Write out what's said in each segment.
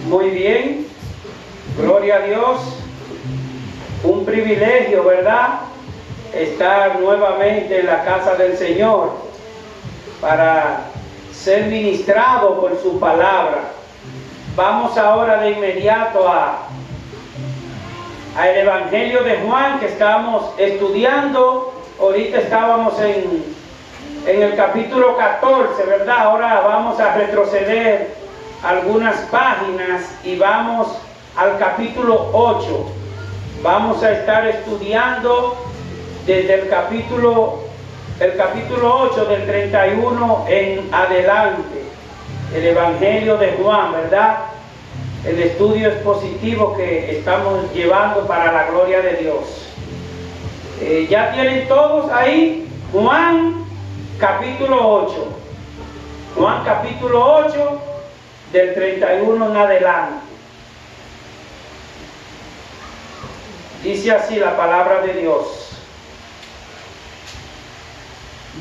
Muy bien, gloria a Dios. Un privilegio, ¿verdad? Estar nuevamente en la casa del Señor para ser ministrado por su palabra. Vamos ahora de inmediato al Evangelio de Juan que estábamos estudiando. Ahorita estábamos en el capítulo 14, ¿verdad? Ahora vamos a retroceder algunas páginas y vamos al capítulo 8. Vamos a estar estudiando desde el capítulo 8 del 31 en adelante, el Evangelio de Juan, ¿verdad? El estudio expositivo que estamos llevando para la gloria de Dios. ¿Ya tienen todos ahí? Juan capítulo 8. Juan capítulo 8 del 31 en adelante. Dice así la palabra de Dios.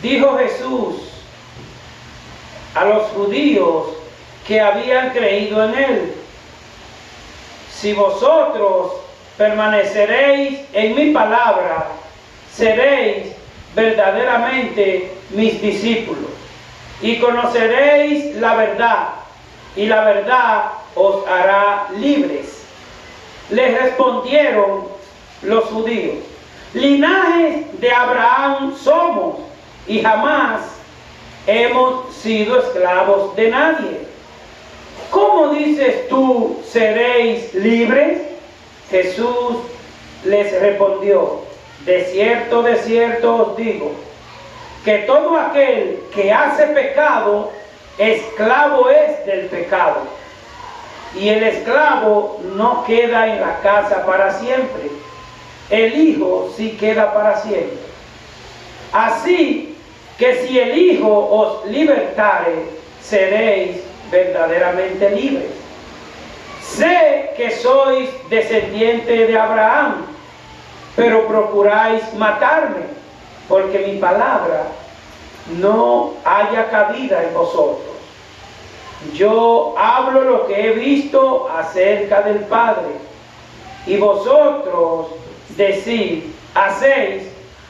Dijo Jesús a los judíos que habían creído en él: si vosotros permaneceréis en mi palabra, seréis verdaderamente mis discípulos y conoceréis la verdad, y la verdad os hará libres. Les respondieron los judíos: linaje de Abraham somos, y jamás hemos sido esclavos de nadie. ¿Cómo dices tú, seréis libres? Jesús les respondió: de cierto os digo, que todo aquel que hace pecado, esclavo es del pecado. Y el esclavo no queda en la casa para siempre, el Hijo sí queda para siempre. Así que si el Hijo os libertare, seréis verdaderamente libres. Sé que sois descendiente de Abraham, pero procuráis matarme, porque mi palabra no haya cabida en vosotros. Yo hablo lo que he visto acerca del Padre, y vosotros decís, hacéis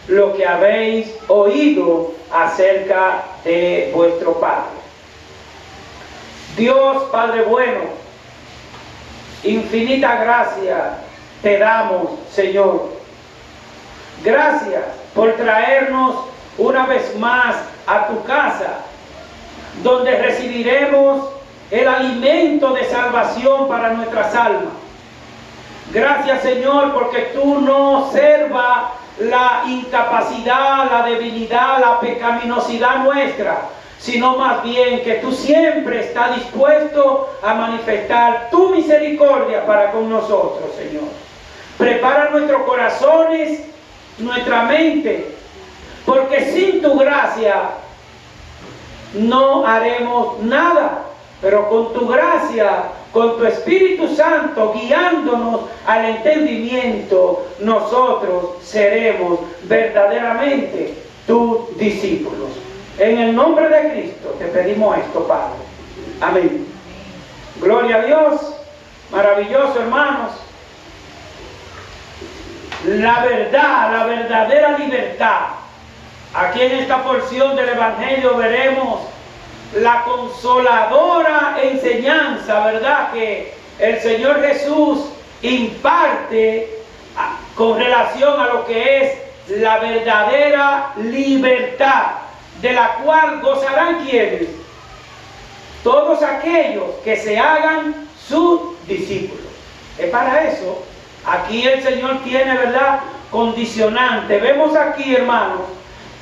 lo que habéis oído acerca de vuestro Padre. Dios Padre bueno, infinita gracia te damos, Señor. Gracias por traernos una vez más a tu casa, donde recibiremos el alimento de salvación para nuestras almas. Gracias, Señor, porque tú no observas la incapacidad, la debilidad, la pecaminosidad nuestra, sino más bien que tú siempre estás dispuesto a manifestar tu misericordia para con nosotros, Señor. Prepara nuestros corazones, nuestra mente, porque sin tu gracia no haremos nada, pero con tu gracia, con tu Espíritu Santo guiándonos al entendimiento, nosotros seremos verdaderamente tus discípulos. En el nombre de Cristo te pedimos esto, Padre. Amén. Gloria a Dios. Maravilloso, hermanos. La verdad, la verdadera libertad. Aquí en esta porción del Evangelio veremos la consoladora enseñanza, ¿verdad?, que el Señor Jesús imparte con relación a lo que es la verdadera libertad, de la cual gozarán ¿quiénes? Todos aquellos que se hagan sus discípulos. Es para eso. Aquí el Señor tiene, ¿verdad?, condicionante. Vemos aquí, hermanos,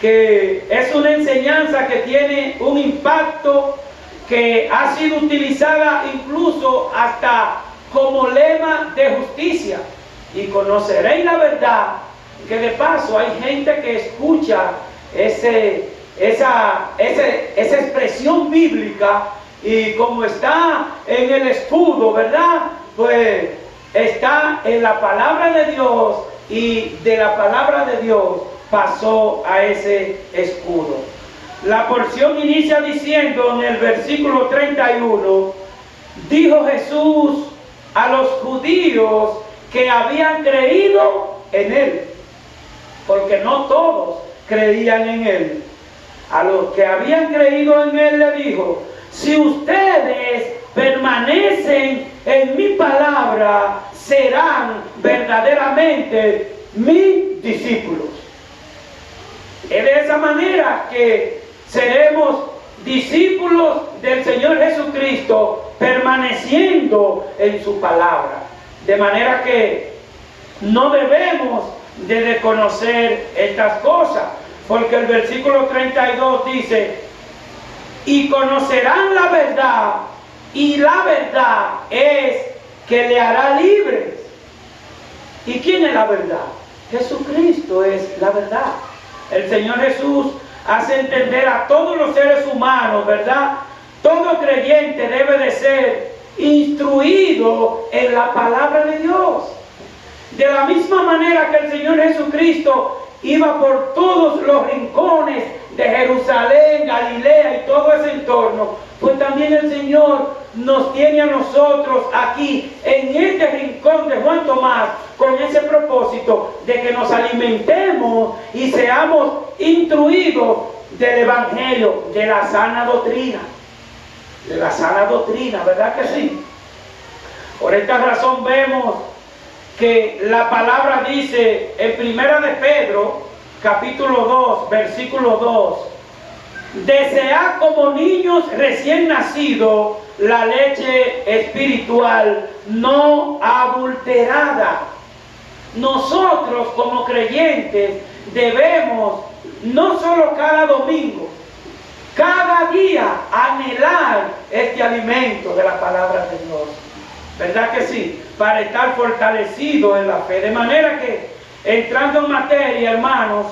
que es una enseñanza que tiene un impacto, que ha sido utilizada incluso hasta como lema de justicia. Y conoceréis la verdad, que de paso hay gente que escucha esa expresión bíblica, y como está en el escudo, ¿verdad?, pues está en la palabra de Dios, y de la palabra de Dios pasó a ese escudo. La porción inicia diciendo en el versículo 31: dijo Jesús a los judíos que habían creído en Él, porque no todos creían en Él. A los que habían creído en Él le dijo: si ustedes permanecen en mi palabra, serán verdaderamente mis discípulos. Es de esa manera que seremos discípulos del Señor Jesucristo, permaneciendo en su palabra. De manera que no debemos de desconocer estas cosas, porque el versículo 32 dice: y conocerán la verdad, y la verdad es que le hará libres. ¿Y quién es la verdad? Jesucristo es la verdad. El Señor Jesús hace entender a todos los seres humanos, ¿verdad? Todo creyente debe de ser instruido en la palabra de Dios. De la misma manera que el Señor Jesucristo iba por todos los rincones de Jerusalén, Galilea y todo ese entorno, pues también el Señor nos tiene a nosotros aquí, en este rincón de Juan Tomás, con ese propósito de que nos alimentemos y seamos instruidos del Evangelio, de la sana doctrina. De la sana doctrina, ¿verdad que sí? Por esta razón vemos que la palabra dice en Primera de Pedro, capítulo 2, versículo 2: desead como niños recién nacidos la leche espiritual no adulterada. Nosotros como creyentes debemos, no solo cada domingo, cada día anhelar este alimento de la palabra de Dios. ¿Verdad que sí? Para estar fortalecido en la fe. De manera que, entrando en materia, hermanos,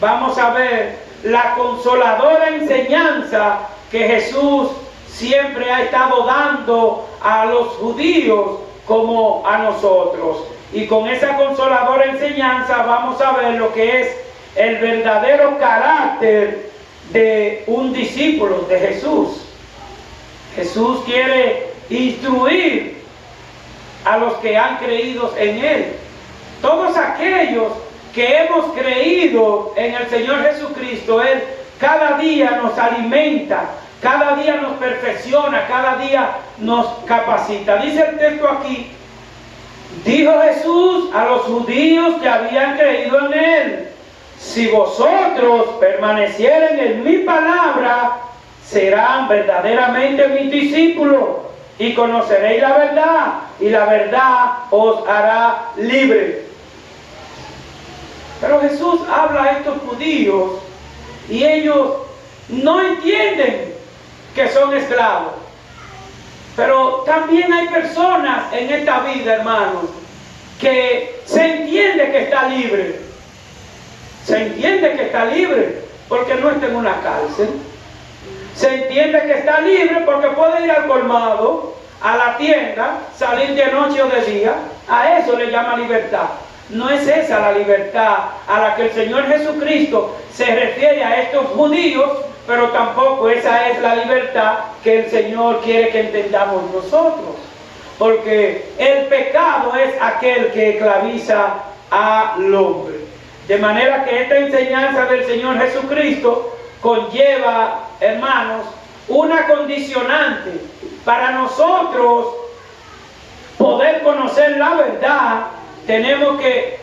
vamos a ver la consoladora enseñanza que Jesús siempre ha estado dando a los judíos como a nosotros. Y con esa consoladora enseñanza vamos a ver lo que es el verdadero carácter de un discípulo de Jesús. Jesús quiere instruir a los que han creído en Él. Todos aquellos que hemos creído en el Señor Jesucristo, Él cada día nos alimenta, cada día nos perfecciona, cada día nos capacita. Dice el texto aquí: dijo Jesús a los judíos que habían creído en Él: si vosotros permanecieren en mi palabra, serán verdaderamente mis discípulos, y conoceréis la verdad, y la verdad os hará libre. Pero Jesús habla a estos judíos y ellos no entienden que son esclavos. Pero también hay personas en esta vida, hermanos, que se entiende que está libre. Se entiende que está libre porque no está en una cárcel. Se entiende que está libre porque puede ir al colmado, a la tienda, salir de noche o de día. A eso le llama libertad. No es esa la libertad a la que el Señor Jesucristo se refiere a estos judíos, pero tampoco esa es la libertad que el Señor quiere que entendamos nosotros. Porque el pecado es aquel que esclaviza al hombre. De manera que esta enseñanza del Señor Jesucristo conlleva, hermanos, una condicionante para nosotros poder conocer la verdad. Tenemos que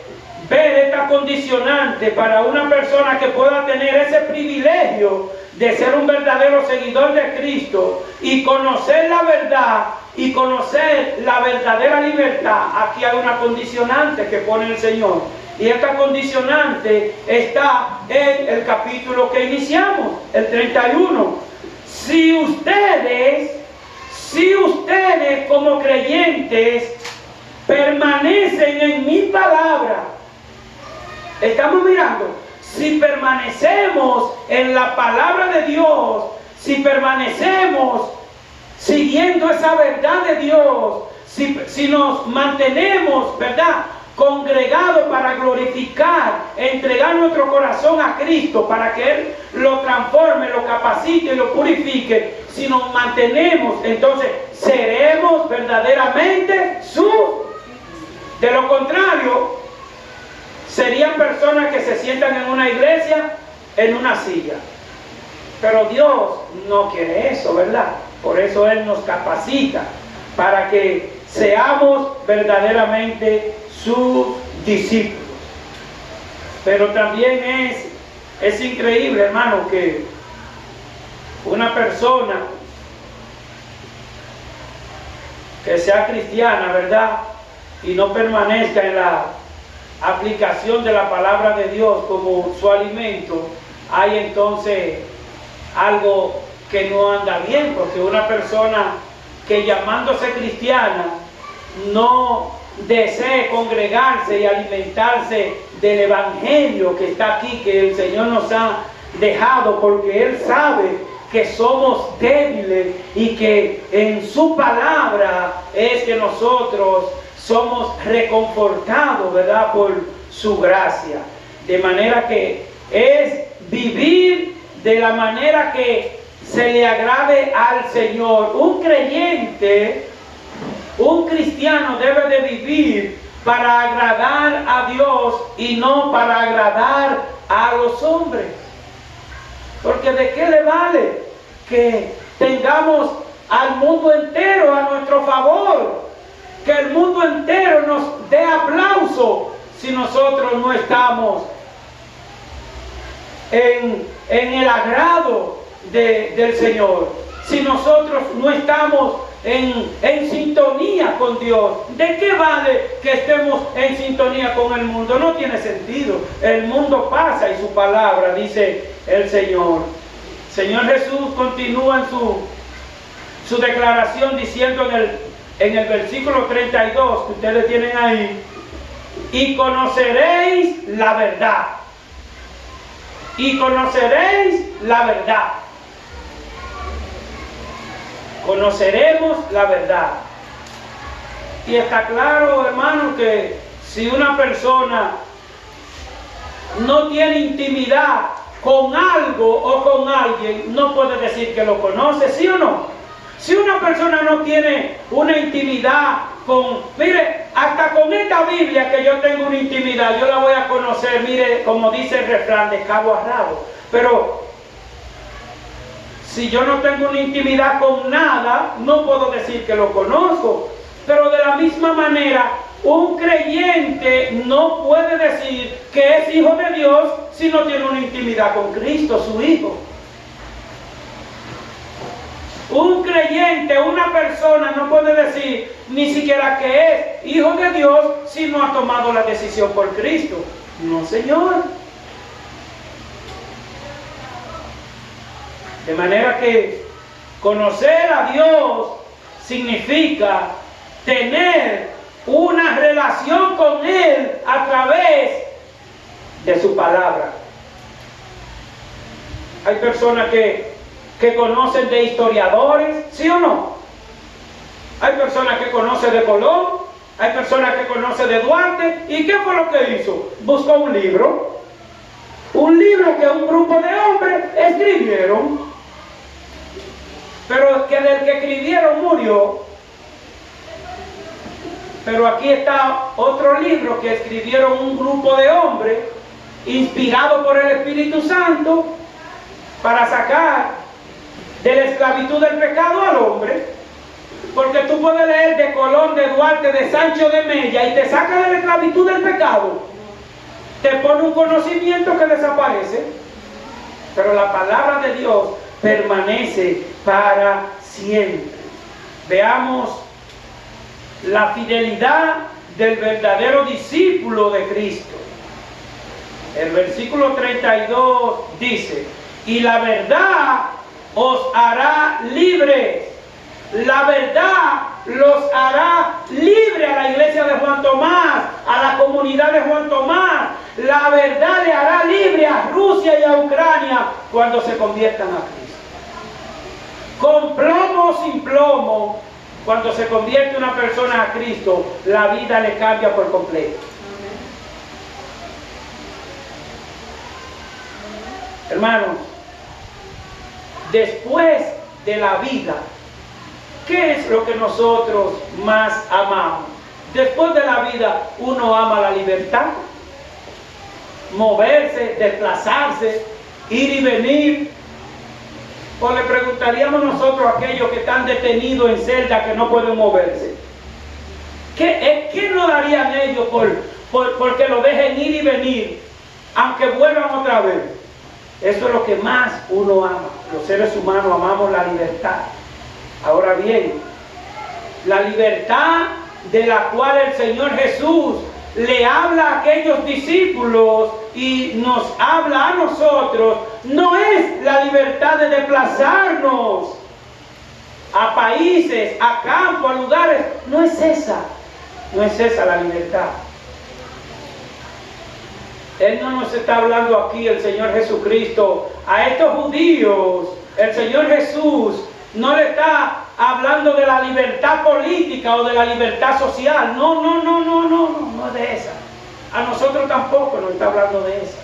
ver esta condicionante para una persona que pueda tener ese privilegio de ser un verdadero seguidor de Cristo y conocer la verdad y conocer la verdadera libertad. Aquí hay una condicionante que pone el Señor, y esta condicionante está en el capítulo que iniciamos, el 31. Si ustedes como creyentes permanecen en mi palabra, estamos mirando, si permanecemos en la palabra de Dios, si permanecemos siguiendo esa verdad de Dios, si nos mantenemos, ¿verdad?, congregados para glorificar, entregar nuestro corazón a Cristo para que Él lo transforme, lo capacite y lo purifique. Si nos mantenemos, entonces seremos verdaderamente sus. De lo contrario, serían personas que se sientan en una iglesia, en una silla. Pero Dios no quiere eso, ¿verdad? Por eso Él nos capacita para que seamos verdaderamente sus discípulos. Pero también es increíble, hermano, que una persona que sea cristiana, ¿verdad?, y no permanezca en la aplicación de la palabra de Dios como su alimento, hay entonces algo que no anda bien, porque una persona que llamándose cristiana no desee congregarse y alimentarse del evangelio que está aquí, que el Señor nos ha dejado, porque Él sabe que somos débiles y que en su palabra es que nosotros somos reconfortados, ¿verdad?, por su gracia. De manera que es vivir de la manera que se le agrade al Señor. Un creyente, un cristiano debe de vivir para agradar a Dios y no para agradar a los hombres. Porque ¿de qué le vale que tengamos al mundo entero a nuestro favor? Que el mundo entero nos dé aplauso si nosotros no estamos en el agrado del Señor. Si nosotros no estamos en sintonía con Dios, ¿de qué vale que estemos en sintonía con el mundo? No tiene sentido. El mundo pasa y su palabra, dice el Señor. Señor Jesús continúa en su declaración diciendo en el versículo 32 que ustedes tienen ahí: y conoceréis la verdad. Y conoceréis la verdad. Conoceremos la verdad. Y está claro, hermano, que si una persona no tiene intimidad con algo o con alguien, no puede decir que lo conoce, ¿sí o no? Si una persona no tiene una intimidad mire, hasta con esta Biblia que yo tengo una intimidad, yo la voy a conocer, mire, como dice el refrán, de cabo a rabo. Pero si yo no tengo una intimidad con nada, no puedo decir que lo conozco. Pero de la misma manera, un creyente no puede decir que es hijo de Dios si no tiene una intimidad con Cristo, su Hijo. Un creyente, una persona no puede decir ni siquiera que es hijo de Dios si no ha tomado la decisión por Cristo. No, Señor. De manera que conocer a Dios significa tener una relación con Él a través de su palabra. Hay personas que conocen de historiadores, ¿sí o no? Hay personas que conocen de Colón, hay personas que conocen de Duarte. ¿Y qué fue lo que hizo? Buscó un libro que un grupo de hombres escribieron, pero que del que escribieron murió. Pero aquí está otro libro que escribieron un grupo de hombres inspirado por el Espíritu Santo para sacar de la esclavitud del pecado al hombre. Porque tú puedes leer de Colón, de Duarte, de Sancho de Mella y te saca de la esclavitud del pecado, te pone un conocimiento que desaparece, pero la palabra de Dios permanece para siempre. Veamos la fidelidad del verdadero discípulo de Cristo. El versículo 32 dice: y la verdad os hará libres. La verdad los hará libres a la iglesia de Juan Tomás, a la comunidad de Juan Tomás. La verdad le hará libre a Rusia y a Ucrania cuando se conviertan a Cristo. Con plomo o sin plomo, cuando se convierte una persona a Cristo, la vida le cambia por completo. Hermanos, después de la vida ¿qué es lo que nosotros más amamos? Después de la vida, uno ama la libertad, moverse, desplazarse, ir y venir. O le preguntaríamos nosotros a aquellos que están detenidos en celda que no pueden moverse, ¿qué no darían ellos porque lo dejen ir y venir, aunque vuelvan otra vez? Eso es lo que más uno ama. Los seres humanos amamos la libertad. Ahora bien, la libertad de la cual el Señor Jesús le habla a aquellos discípulos y nos habla a nosotros, no es la libertad de desplazarnos a países, a campos, a lugares. No es esa la libertad. Él no nos está hablando aquí, el Señor Jesucristo, a estos judíos. El Señor Jesús no le está hablando de la libertad política o de la libertad social. No es de esa. A nosotros tampoco nos está hablando de esa.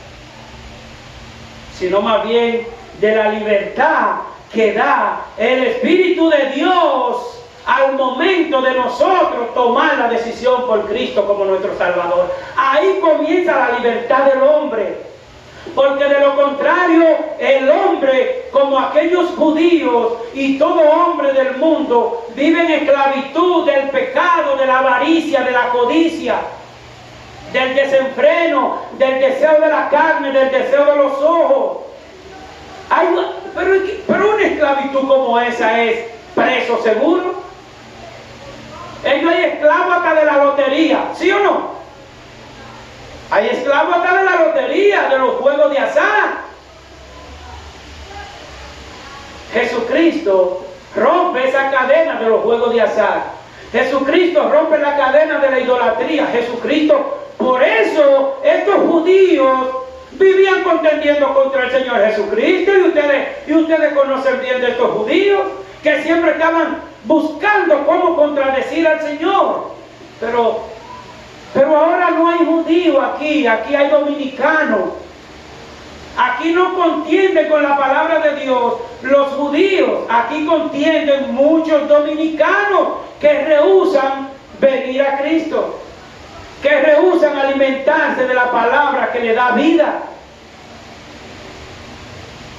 Sino más bien de la libertad que da el Espíritu de Dios al momento de nosotros tomar la decisión por Cristo como nuestro Salvador. Ahí comienza la libertad del hombre. Porque de lo contrario, el hombre, como aquellos judíos y todo hombre del mundo, vive en esclavitud del pecado, de la avaricia, de la codicia, del desenfreno, del deseo de la carne, del deseo de los ojos. Pero una esclavitud como esa es preso seguro. Ellos hay esclavos hasta de la lotería, ¿sí o no? Hay esclavos hasta de la lotería, de los juegos de azar. Jesucristo rompe esa cadena de los juegos de azar. Jesucristo rompe la cadena de la idolatría. Jesucristo, por eso estos judíos vivían contendiendo contra el Señor Jesucristo. Y ustedes conocen bien de estos judíos que siempre estaban buscando cómo contradecir al Señor. Pero ahora no hay judío aquí hay dominicanos. Aquí no contienden con la palabra de Dios los judíos, aquí contienden muchos dominicanos que rehúsan venir a Cristo, que rehúsan alimentarse de la palabra que le da vida.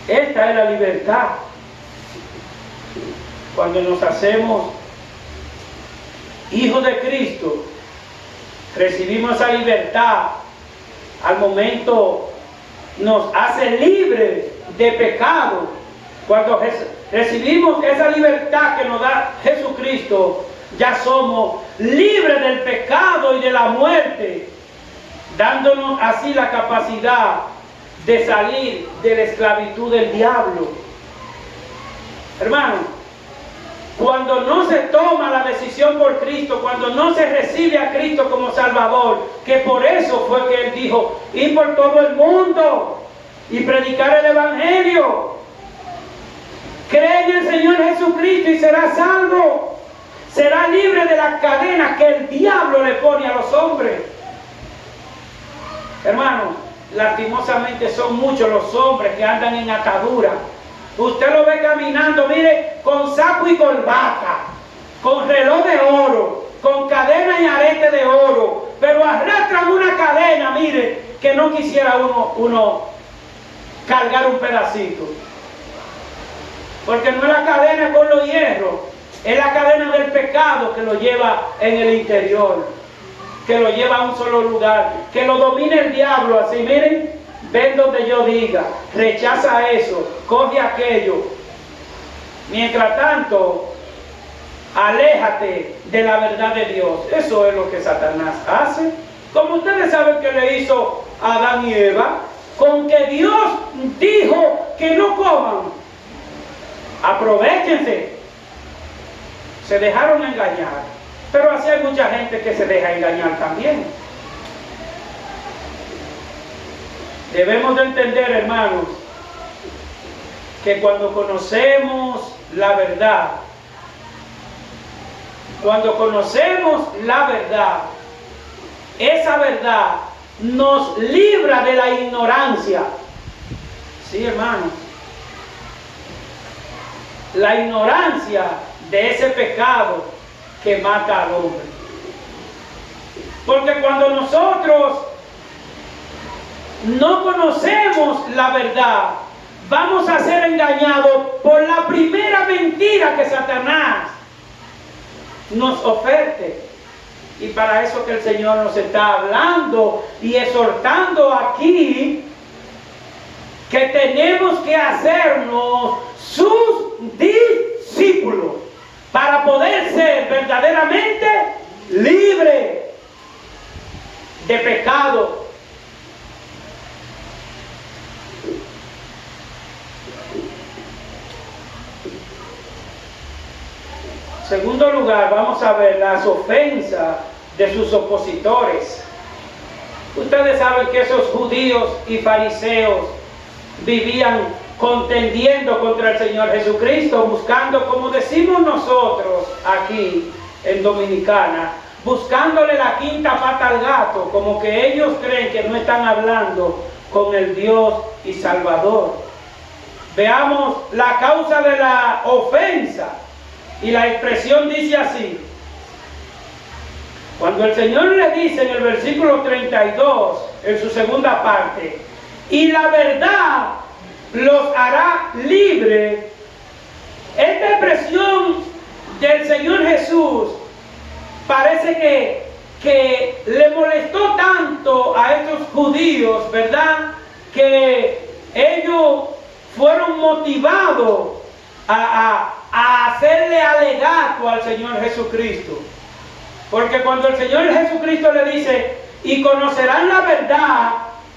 Esta es la libertad. Cuando nos hacemos hijos de Cristo, recibimos esa libertad. Al momento nos hace libres de pecado. Cuando recibimos esa libertad que nos da Jesucristo, ya somos libres del pecado y de la muerte, dándonos así la capacidad de salir de la esclavitud del diablo. Hermano, cuando no se toma la decisión por Cristo, cuando no se recibe a Cristo como Salvador, que por eso fue que Él dijo, ir por todo el mundo y predicar el Evangelio. Cree en el Señor Jesucristo y será salvo. Será libre de las cadenas que el diablo le pone a los hombres. Hermanos, lastimosamente son muchos los hombres que andan en atadura. Usted lo ve caminando, mire, con saco y corbata, con reloj de oro, con cadena y arete de oro, pero arrastran una cadena, mire, que no quisiera uno cargar un pedacito. Porque no es la cadena con los hierros, es la cadena del pecado que lo lleva en el interior, que lo lleva a un solo lugar, que lo domina el diablo, así, miren. Ven donde yo diga, rechaza eso, coge aquello. Mientras tanto, aléjate de la verdad de Dios. Eso es lo que Satanás hace. Como ustedes saben que le hizo a Adán y Eva, con que Dios dijo que no coman. Aprovéchense. Se dejaron engañar. Pero así hay mucha gente que se deja engañar también. Debemos de entender, hermanos, que cuando conocemos la verdad, esa verdad nos libra de la ignorancia. Sí, hermanos. La ignorancia de ese pecado que mata al hombre. Porque cuando nosotros no conocemos la verdad, vamos a ser engañados por la primera mentira que Satanás nos oferte. Y para eso que el Señor nos está hablando y exhortando aquí, que tenemos que hacernos sus discípulos para poder ser verdaderamente libres de pecado. Segundo lugar, vamos a ver las ofensas de sus opositores. Ustedes saben que esos judíos y fariseos vivían contendiendo contra el Señor Jesucristo, buscando, como decimos nosotros aquí en Dominicana, buscándole la quinta pata al gato, como que ellos creen que no están hablando con el Dios y Salvador. Veamos la causa de la ofensa. Y la expresión dice así: cuando el Señor le dice en el versículo 32, en su segunda parte, y la verdad los hará libres, esta expresión del Señor Jesús parece que le molestó tanto a estos judíos, ¿verdad? Que ellos fueron motivados a hacerle alegato al Señor Jesucristo. Porque cuando el Señor Jesucristo le dice, y conocerán la verdad,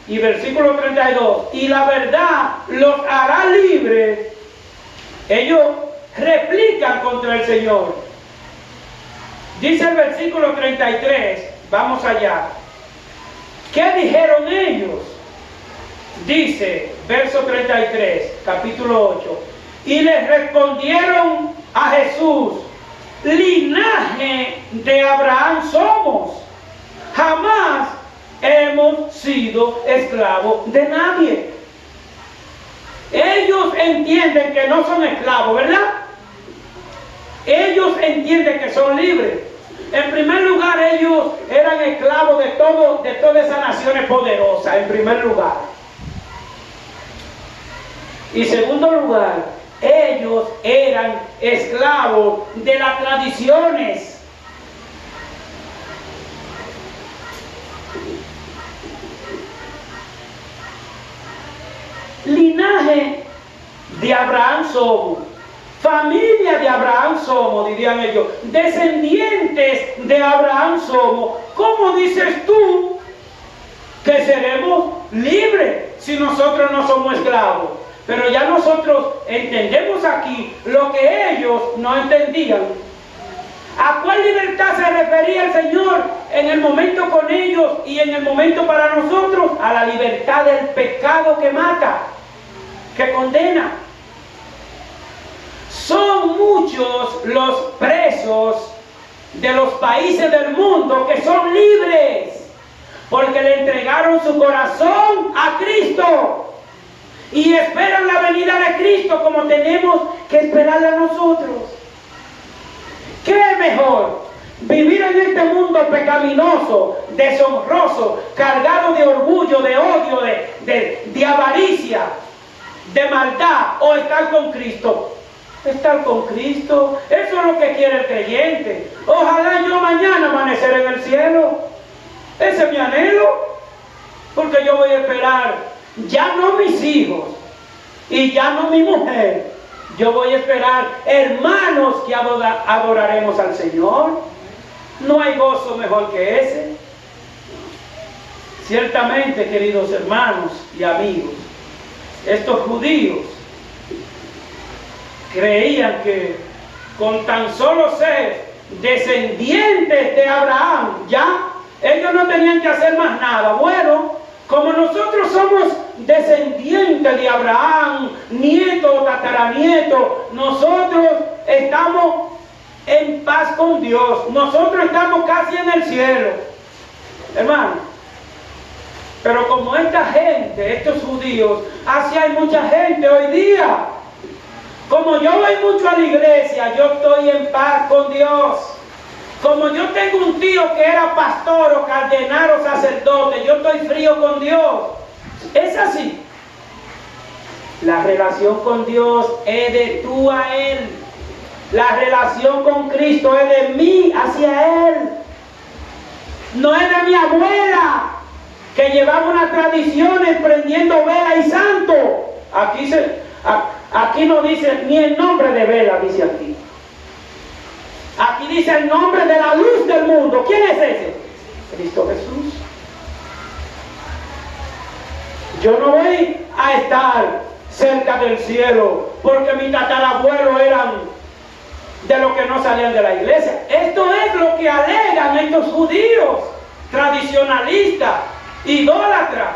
y versículo 32, y la verdad los hará libres, ellos replican contra el Señor. Dice el versículo 33, vamos allá. ¿Qué dijeron ellos? Dice, verso 33, capítulo 8. Y les respondieron a Jesús: linaje de Abraham somos, jamás hemos sido esclavos de nadie. Ellos entienden que no son esclavos, ¿verdad? Ellos entienden que son libres. En primer lugar, ellos eran esclavos de todas esas naciones poderosas, en primer lugar. Y en segundo lugar, ellos eran esclavos de las tradiciones. Linaje de Abraham somos, familia de Abraham somos, dirían ellos, descendientes de Abraham somos. ¿Cómo dices tú que seremos libres si nosotros no somos esclavos? Pero ya nosotros entendemos aquí lo que ellos no entendían. ¿A cuál libertad se refería el Señor en el momento con ellos y en el momento para nosotros? A la libertad del pecado que mata, que condena. Son muchos los presos de los países del mundo que son libres porque le entregaron su corazón a Cristo. Y esperan la venida de Cristo como tenemos que esperarla nosotros. ¿Qué es mejor? Vivir en este mundo pecaminoso, deshonroso, cargado de orgullo, de odio, de avaricia, de maldad, o estar con Cristo. Estar con Cristo, eso es lo que quiere el creyente. Ojalá yo mañana amanecer en el cielo. Ese es mi anhelo, porque yo voy a esperar ya no mis hijos y ya no mi mujer. Yo voy a esperar hermanos que adoraremos al Señor. No hay gozo mejor que ese. Ciertamente, queridos hermanos y amigos, estos judíos creían que con tan solo ser descendientes de Abraham, ya ellos no tenían que hacer más nada. Bueno, como nosotros somos descendientes de Abraham, nieto, tataranieto, nosotros estamos en paz con Dios. Nosotros estamos casi en el cielo, hermano. Pero como esta gente, estos judíos, así hay mucha gente hoy día. Como yo voy mucho a la iglesia, yo estoy en paz con Dios. Como yo tengo un tío que era pastor o cardenal o sacerdote, yo estoy frío con Dios. Es así. La relación con Dios es de tú a Él. La relación con Cristo es de mí hacia Él. No es de mi abuela, que llevaba unas tradiciones prendiendo vela y santo. Aquí no dice ni el nombre de vela, dice aquí. Aquí dice el nombre de la luz del mundo. ¿Quién es ese? Cristo Jesús. Yo no voy a estar cerca del cielo porque mis tatarabuelos eran de los que no salían de la iglesia. Esto es lo que alegan estos judíos tradicionalistas, idólatras.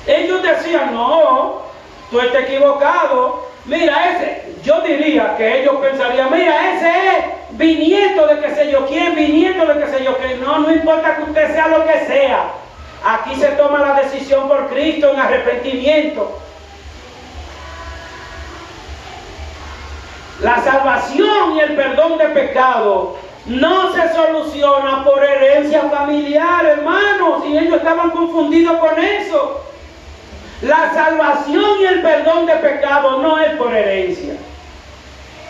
Ellos decían, no, tú estás equivocado. Mira ese, yo diría que ellos pensarían, mira ese es bisnieto de que sé yo quién, bisnieto de que sé yo quién. No importa que usted sea lo que sea. Aquí se toma la decisión por Cristo en arrepentimiento. La salvación y el perdón de pecado no se soluciona por herencia familiar, hermanos, y ellos estaban confundidos con eso. La salvación y el perdón de pecado no es por herencia.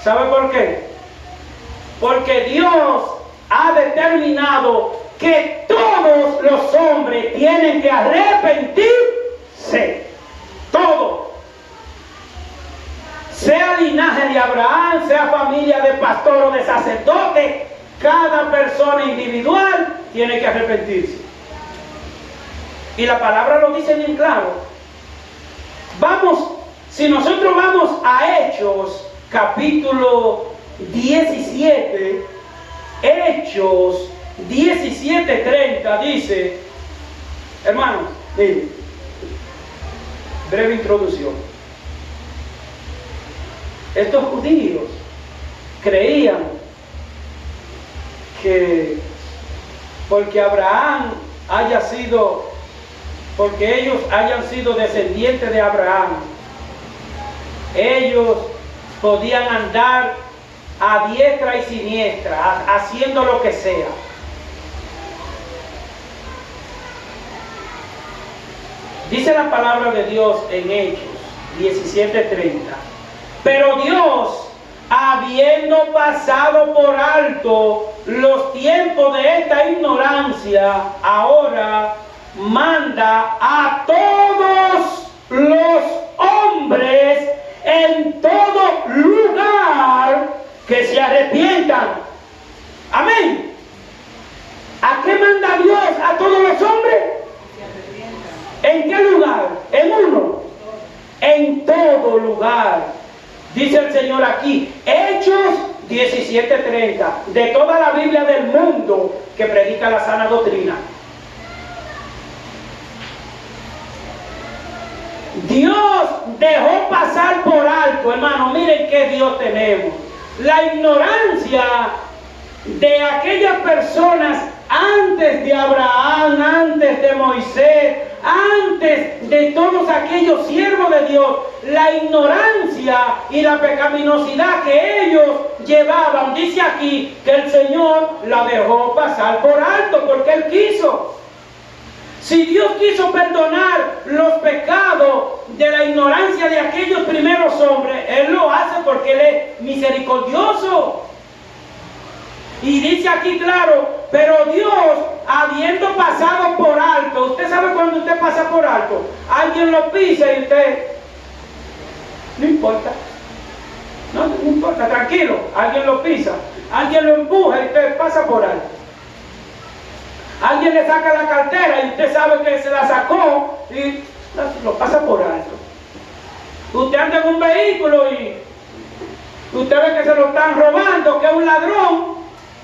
¿Sabe por qué? Porque Dios ha determinado que todos los hombres tienen que arrepentirse. Todos. Sea linaje de Abraham, sea familia de pastor o de sacerdote, cada persona individual tiene que arrepentirse. Y la palabra lo dice bien claro. Si nosotros vamos a Hechos, capítulo 17, Hechos 17:30, dice, hermanos, miren, breve introducción. Estos judíos creían que porque ellos hayan sido descendientes de Abraham, ellos podían andar a diestra y siniestra, haciendo lo que sea. Dice la palabra de Dios en Hechos 17:30. Pero Dios, habiendo pasado por alto los tiempos de esta ignorancia, ahora manda a todos los hombres en todo lugar que se arrepientan. Amén. ¿A qué manda Dios a todos los hombres? ¿En qué lugar? En uno. En todo lugar. Dice el Señor aquí, Hechos 17:30, de toda la Biblia del mundo que predica la sana doctrina. Dios dejó pasar por alto, hermano, miren qué Dios tenemos. La ignorancia de aquellas personas antes de Abraham, antes de Moisés, antes de todos aquellos siervos de Dios, la ignorancia y la pecaminosidad que ellos llevaban, dice aquí que el Señor la dejó pasar por alto porque Él quiso. Si Dios quiso perdonar los pecados de la ignorancia de aquellos primeros hombres, Él lo hace porque Él es misericordioso. Y dice aquí claro, pero Dios, habiendo pasado por alto, usted sabe cuando usted pasa por alto, alguien lo pisa y usted, no importa, no importa, tranquilo, alguien lo pisa, alguien lo empuja y usted pasa por alto. Alguien le saca la cartera y usted sabe que se la sacó y lo pasa por alto. Usted anda en un vehículo y usted ve que se lo están robando, que es un ladrón,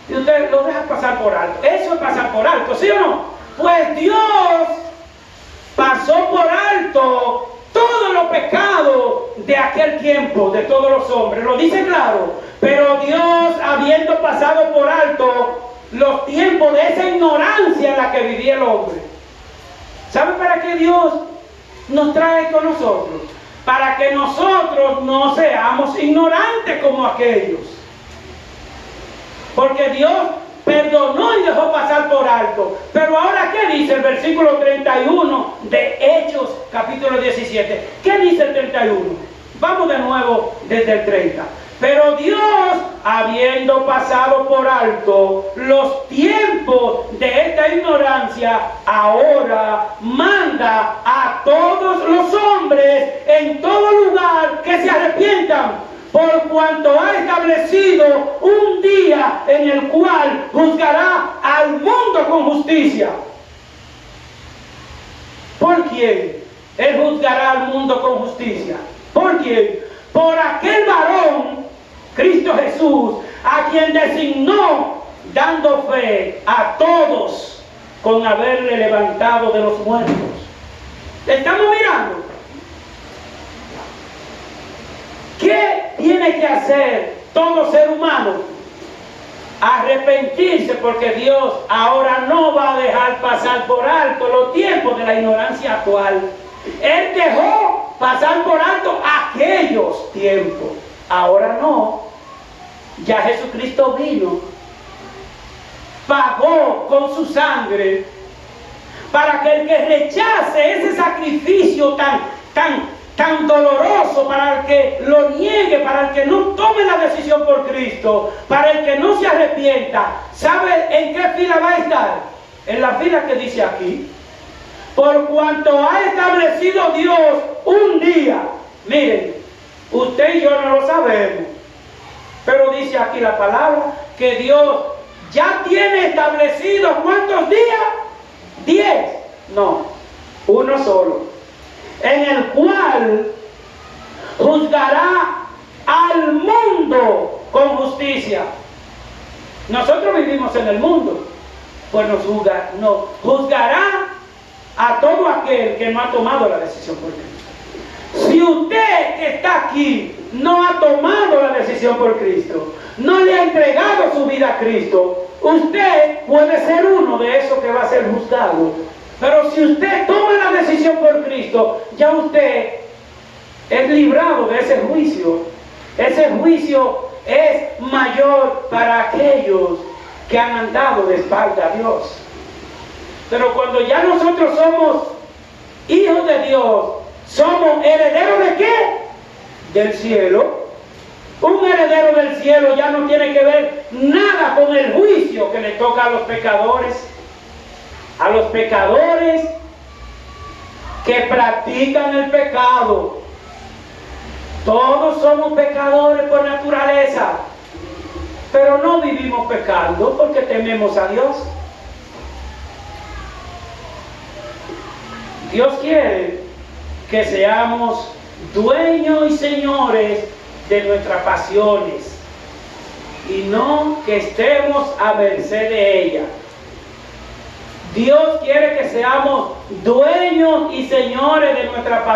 y usted lo deja pasar por alto. Eso es pasar por alto, ¿sí o no? Pues Dios pasó por alto todos los pecados de aquel tiempo, de todos los hombres. Lo dice claro. Pero Dios, habiendo pasado por alto los tiempos de esa ignorancia en la que vivía el hombre. ¿Sabe para qué Dios nos trae con nosotros? para que nosotros no seamos ignorantes como aquellos. Porque Dios perdonó y dejó pasar por alto. Pero ahora, ¿qué dice el versículo 31 de Hechos, capítulo 17? ¿Qué dice el 31? Vamos de nuevo desde el 30. Pero Dios, habiendo pasado por alto los tiempos de esta ignorancia, ahora manda a todos los hombres en todo lugar que se arrepientan, por cuanto ha establecido un día en el cual juzgará al mundo con justicia. ¿Por quién? Él juzgará al mundo con justicia. ¿Por quién? Por aquel varón, Cristo Jesús, a quien designó, dando fe a todos con haberle levantado de los muertos. ¿Estamos mirando? ¿Qué tiene que hacer todo ser humano? Arrepentirse, porque Dios ahora no va a dejar pasar por alto los tiempos de la ignorancia actual. Él dejó pasar por alto aquellos tiempos. Ahora no. Ya Jesucristo vino, pagó con su sangre para que el que rechace ese sacrificio tan doloroso, para el que lo niegue, para el que no tome la decisión por Cristo, para el que no se arrepienta, ¿sabe en qué fila va a estar? En la fila que dice aquí. Por cuanto ha establecido Dios un día. Miren, usted y yo no lo sabemos, pero dice aquí la palabra que Dios ya tiene establecido ¿cuántos días? 10. No, uno solo. En el cual juzgará al mundo con justicia. Nosotros vivimos en el mundo, pues juzgará a todo aquel que no ha tomado la decisión por Cristo. Si usted que está aquí no ha tomado la decisión por Cristo, no le ha entregado su vida a Cristo, usted puede ser uno de esos que va a ser juzgado. Pero si usted toma la decisión por Cristo, ya usted es librado de ese juicio. Ese juicio es mayor para aquellos que han andado de espalda a Dios. Pero cuando ya nosotros somos hijos de Dios, somos herederos ¿de qué? Del cielo. Un heredero del cielo ya no tiene que ver nada con el juicio que le toca a los pecadores. A los pecadores que practican el pecado. Todos somos pecadores por naturaleza, pero no vivimos pecando porque tememos a Dios. Dios quiere que seamos dueños y señores de nuestras pasiones y no que estemos a merced de ellas. Dios quiere que seamos dueños y señores de nuestra pasión.